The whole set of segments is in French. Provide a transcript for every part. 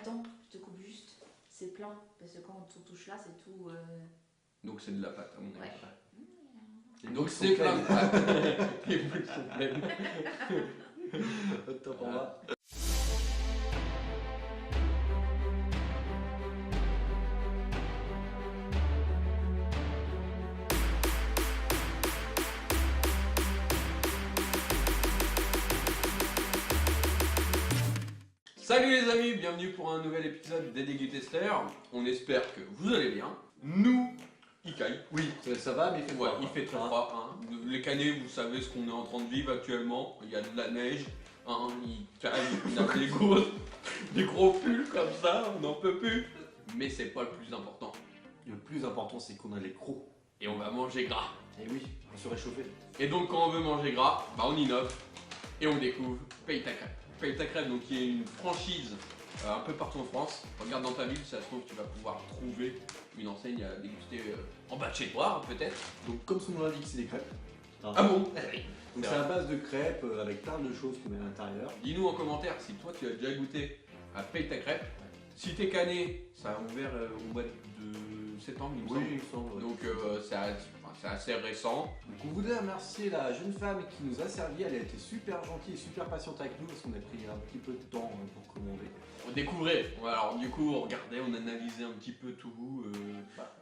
Attends, je te coupe juste. C'est plein, parce que quand on touche là, c'est tout. Donc c'est de la pâte à mon avis. Ouais. Et donc c'est plein de pâte. Les boules sont pleines. Attends, on va. Salut les amis, bienvenue pour un nouvel épisode des Dégusteurs. On espère que vous allez bien. Nous, il caille. Oui, ça va, mais il fait Ouais, froid. il fait très froid. Hein. Les Canets, vous savez ce qu'on est en train de vivre actuellement. Il y a de la neige, hein, il caille, on a des gros pulls comme ça, on n'en peut plus. Mais c'est pas le plus important. Le plus important, c'est qu'on a les crocs. Et on va manger gras. Et oui, on va se réchauffer. Et donc quand on veut manger gras, bah on innove et on découvre Paye ta crêpe. Paye ta crêpe, donc qui est une franchise un peu partout en France. Regarde dans ta ville, si ça se trouve tu vas pouvoir trouver une enseigne à déguster en bas de chez toi peut-être. Donc, comme son nom l'indique, c'est des crêpes. Ah bon? Donc, c'est à base de crêpes avec plein de choses qu'on met à l'intérieur. Dis-nous en commentaire si toi tu as déjà goûté à Paye ta crêpe. Si t'es cané, ça a ouvert au mois de septembre il me semble. Oui, il me semble. Ouais. Donc c'est assez récent. Donc, on voudrait remercier la jeune femme qui nous a servi. Elle a été super gentille et super patiente avec nous parce qu'on a pris un petit peu de temps pour commander. On découvrait, alors du coup on regardait, on analysait un petit peu tout. Voilà.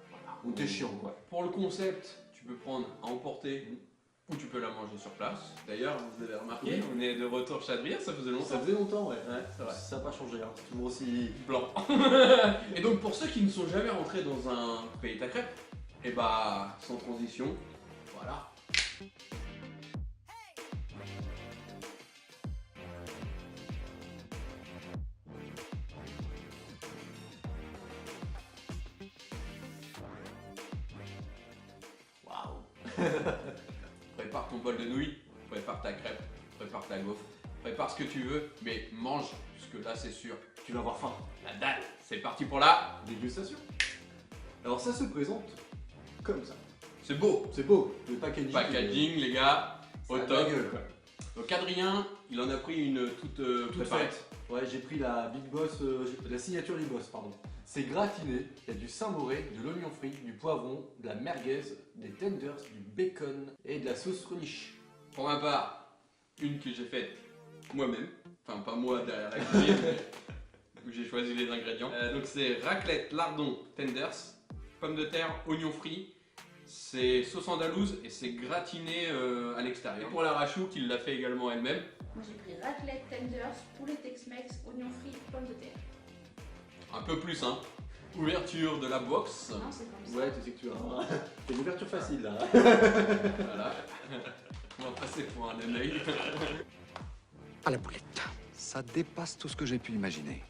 On était chiant quoi. Pour le concept, tu peux prendre à emporter ou tu peux la manger sur place. D'ailleurs, vous avez remarqué, Oui. on est de retour chez Adrien, ça faisait longtemps. Ça faisait longtemps, ouais. Ouais, c'est vrai. Ça n'a pas changé, hein. C'est toujours aussi Blanc. Et donc pour ceux qui ne sont jamais rentrés dans un Paye ta crêpe, et bah sans transition, voilà. waouh. Prépare ton bol de nouilles, prépare ta crêpe, prépare ta gaufre, prépare ce que tu veux, mais mange, parce que là c'est sûr, Tu vas avoir faim. la dalle. C'est parti pour la... Dégustation. Alors ça se présente comme ça. C'est beau. C'est beau. Le packaging. Packaging les gars, ça au a de top. la gueule, quoi. Donc Adrien, il en a pris une toute Toute préparée. faite. Ouais, j'ai pris la Big Boss, la signature Big Boss, pardon. C'est gratiné, il y a du Saint-Mauré, de l'oignon frit, du poivron, de la merguez, des tenders, du bacon et de la sauce relish. Pour ma part, une que j'ai faite moi-même, enfin pas moi derrière la cuisine, mais où j'ai choisi les ingrédients. Donc c'est raclette, lardon, tenders, pommes de terre, oignon frit, c'est sauce andalouse et c'est gratiné à l'extérieur. Pour la Rachou qui l'a fait également elle-même. Moi j'ai pris raclette, tenders, poulet Tex-Mex, oignons frits, pommes de terre. Un peu plus hein. Ouverture de la box. Non, c'est comme ça. Ouais, tu sais que tu as. C'est une ouverture facile là. Voilà. On va passer pour un œil. À la boulette. Ça dépasse tout ce que j'ai pu imaginer.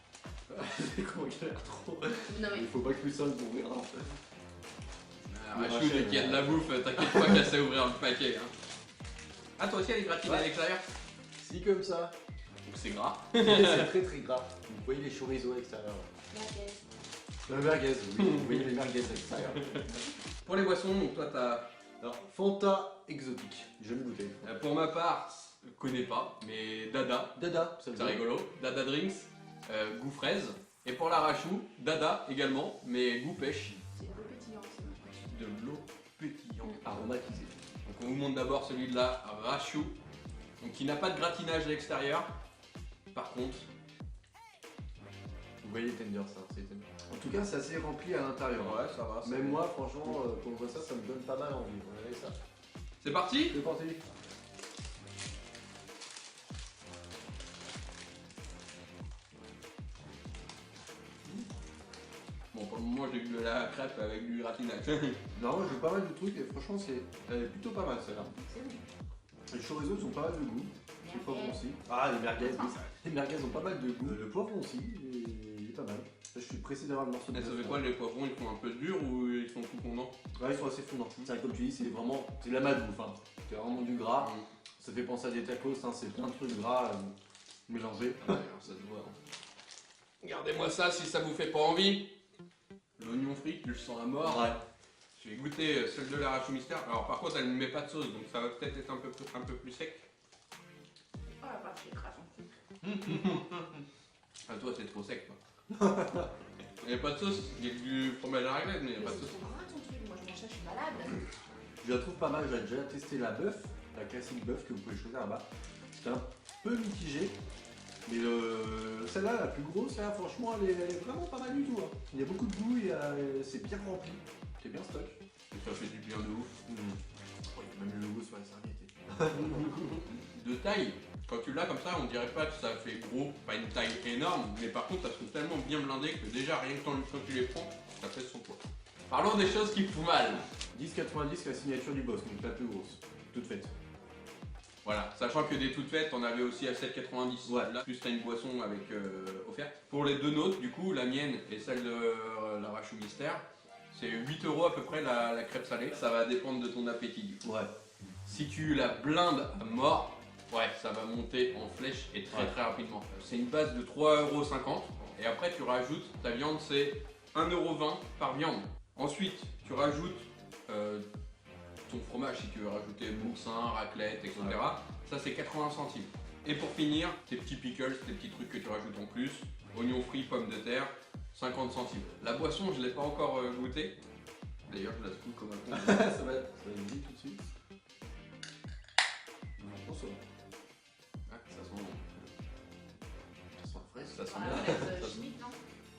C'est comment il a l'air trop. Non mais Il faut pas que plus ça pour ouvrir. Hein. Rachou, dès qu'il y a de la bouffe, t'inquiète pas qu'elle sait ouvrir le paquet. Hein. Ah toi aussi elle est gratinée à l'extérieur? Si comme ça. Donc c'est gras. C'est très très gras. Vous voyez les chorizo à l'extérieur. merguez. La merguez, oui. Vous voyez les merguez à l'extérieur. Pour les boissons, donc toi t'as... Alors, Fanta exotique. Je vais le goûter. Pour ma part, je connais pas, mais Dada, Dada, ça c'est rigolo. Dada Drinks, goût fraise. Et pour la Rachou, Dada également, mais goût pêche. C'est un peu pétillant, c'est bon. De l'eau pétillante. Aromatisé. Donc on vous montre d'abord celui de la Rachou, donc qui n'a pas de gratinage à l'extérieur. Par contre, Vous voyez les tenders, ça, c'est tender. En tout cas, c'est assez rempli à l'intérieur. ouais ça va. Même moi, franchement, quand on voit ça, ça me donne pas mal envie. Regardez ça. C'est parti. C'est parti. Bon pour le moment j'ai eu de la crêpe avec du gratinage. Non, j'ai pas mal de trucs et franchement, elle est plutôt pas mal celle-là. C'est bon. Les chorizo sont pas mal de goût. Les poivrons Merguez. aussi. Ah, les merguez, oui. Les merguez ont pas mal de goût. Le poivron aussi, il est pas mal. Là, je suis pressé d'avoir le morceau de Et ça bœuf, fait quoi les poivrons, ils sont un peu durs ou ils sont tout fondants? Ouais, ils sont assez fondants. C'est comme tu dis, c'est vraiment c'est de la malbouffe. Hein. C'est vraiment du gras. Ça fait penser à des tacos, hein. C'est plein de trucs gras mélangés. Ouais, alors ça se voit. Hein. Regardez-moi ça si ça vous fait pas envie. L'oignon frit, je le sens à mort. Ouais. Je vais goûter celle de la Rachou Mystère. Alors par contre elle ne met pas de sauce donc ça va peut-être être un peu plus sec. Oh la vache, j'ai craché en sucre. Ah toi c'est trop sec toi. Il n'y a pas de sauce, il y a que du fromage à raclette, mais il n'y a pas de C'est sauce. trop gras ton truc, moi je mange ça, je suis malade. Je la trouve pas mal, j'ai déjà testé la bœuf, la classique bœuf que vous pouvez choisir là-bas. C'est un peu mitigé, mais celle-là, la plus grosse, là, franchement, elle est vraiment pas mal du tout. Hein. Il y a beaucoup de goût, c'est bien rempli, c'est bien stock. Et ça fait du bien de ouf. Oh, il y a même le logo sur la serviette. De taille, quand tu l'as comme ça, on dirait pas que ça fait gros, pas une taille énorme, mais par contre, elles sont tellement bien blindées que déjà, rien que quand tu les prends, ça fait son poids. Parlons des choses qui font mal. 10,90 la signature du boss, donc la plus grosse, toute faite. Voilà, sachant que des toutes faites, on avait aussi à 7,90. Ouais. Là, plus t'as une boisson avec offerte. Pour les deux nôtres, du coup, la mienne et celle de la Rachou Mystère, c'est 8 € à peu près la crêpe salée. Ça va dépendre de ton appétit du coup. Ouais. Si tu la blindes à mort, ouais, ça va monter en flèche et très très rapidement. C'est une base de 3,50 € et après tu rajoutes ta viande, c'est 1,20 € par viande. Ensuite, tu rajoutes ton fromage si tu veux rajouter boursin, raclette, etc. Ouais. Ça c'est 80 centimes. Et pour finir, tes petits pickles, tes petits trucs que tu rajoutes en plus, oignons frits, pommes de terre, 50 centimes. La boisson, je ne l'ai pas encore goûtée. D'ailleurs, je la trouve comme un con. ça va me dire tout de suite. Non, ça va. Ah, ça sent bon. Ça sent fraise. Ça sent Ah, bien. la fraise chimique, non?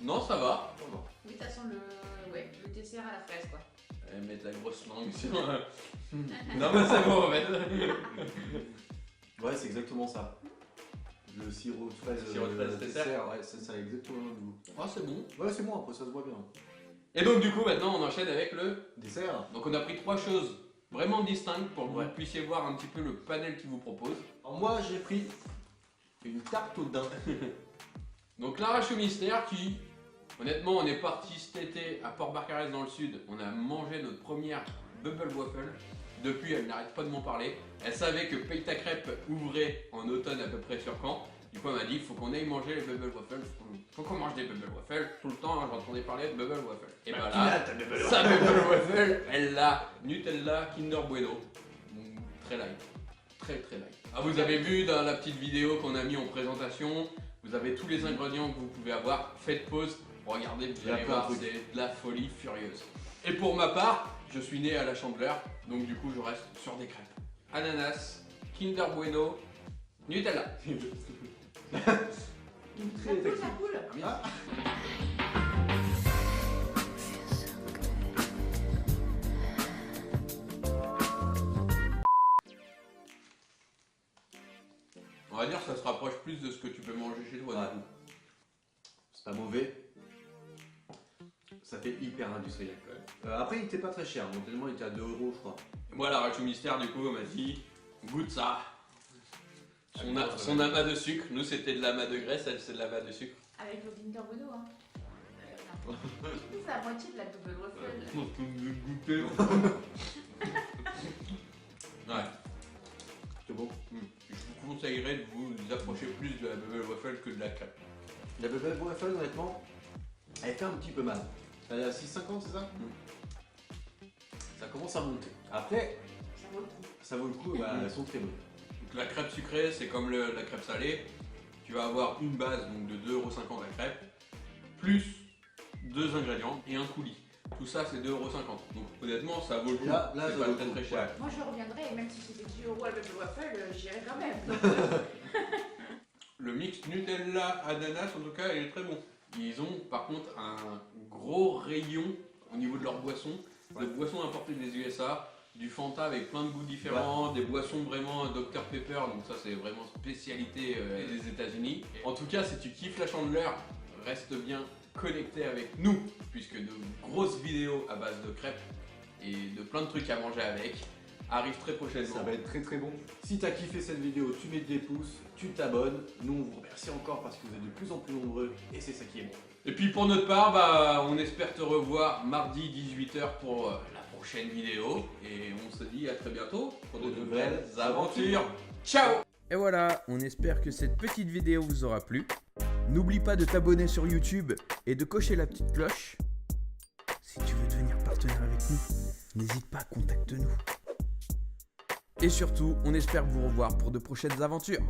Non, ça va. Oh, non. Oui, ça sent le dessert à la fraise, quoi. Elle met de la grosse langue sur. Non, mais c'est bon en fait. Ouais, c'est exactement ça. Le sirop de fraise, Sirop de fraise dessert. ouais, c'est ça, exactement le même goût. Ah, c'est bon. Ouais, c'est bon, après ça se voit bien. Et donc, du coup, maintenant, on enchaîne avec le. Dessert. Donc, on a pris 3 choses vraiment distinctes pour que Ouais. vous puissiez voir un petit peu le panel qu'il vous propose. Alors, moi, j'ai pris une tarte au daim. Donc, la Rachou Mystère qui. Honnêtement, on est parti cet été à Port-Barcarès dans le sud. On a mangé notre première Bubble Waffle. Depuis, elle n'arrête pas de m'en parler. Elle savait que Paye ta crêpe ouvrait en automne à peu près sur Caen. Du coup, elle m'a dit, faut qu'on aille manger les Bubble Waffles. Faut qu'on mange des Bubble Waffles. Tout le temps, hein, j'entendais parler de Bubble Waffle. Et bah là, sa Bubble Waffle, elle l'a Nutella Kinder Bueno. Très light. Très très light. Ah, vous avez vu dans la petite vidéo qu'on a mis en présentation, vous avez tous les ingrédients que vous pouvez avoir. Faites pause, regardez, vous allez voir, c'est de la folie furieuse. Et pour ma part, je suis né à la Chandeleur, donc du coup je reste sur des crêpes. Ananas, Kinder Bueno, Nutella. La poule. Ah. On va dire que ça se rapproche plus de ce que tu peux manger chez toi. Ouais. Du coup. C'est pas mauvais. Ça fait hyper industriel quand même. Après, il était pas très cher, donc tellement il était à 2 € je crois. Moi, la Rachou Mystère, du coup, on m'a dit goûte ça. Son amas de sucre, nous c'était de l'amas de graisse, elle c'est de l'amas de sucre. Avec le Kinder Bueno, hein. C'est la moitié de la double waffle. Ouais. C'est bon. Je vous conseillerais de vous approcher plus de la Bubble Waffle que de la crêpe. La Bubble Waffle, honnêtement, elle fait un petit peu mal. Elle est à 6,50, c'est ça Ça commence à monter. Après, Ça vaut le coup. ça vaut le coup, bah, elles sont très bonnes. Donc la crêpe sucrée, c'est comme la crêpe salée. Tu vas avoir une base donc de 2,50 € la crêpe, plus 2 ingrédients et un coulis. Tout ça c'est 2,50 €. Donc honnêtement ça vaut le coup. Là, C'est ça pas vaut le très coup. très cher. Moi je reviendrai et même si c'était 10 € à double waffle, j'irai quand même. Le mix Nutella ananas en tout cas il est très bon. Ils ont par contre un gros rayon au niveau de leurs boissons, de boissons importées des USA, du Fanta avec plein de goûts différents, des boissons vraiment Dr Pepper, donc ça c'est vraiment spécialité des États-Unis. En tout cas si tu kiffes la Chandeleur, reste bien connecté avec nous puisque de grosses vidéos à base de crêpes et de plein de trucs à manger avec arrivent très prochainement. Ça va être très très bon. Si t'as kiffé cette vidéo, tu mets des pouces, tu t'abonnes. Nous on vous remercie encore parce que vous êtes de plus en plus nombreux et c'est ça qui est bon. Et puis pour notre part, bah, on espère te revoir mardi 18h pour la prochaine vidéo. Et on se dit à très bientôt pour de nouvelles aventures. Ciao! Et voilà, on espère que cette petite vidéo vous aura plu. N'oublie pas de t'abonner sur YouTube et de cocher la petite cloche. Si tu veux devenir partenaire avec nous, n'hésite pas, contacte-nous. Et surtout, on espère vous revoir pour de prochaines aventures.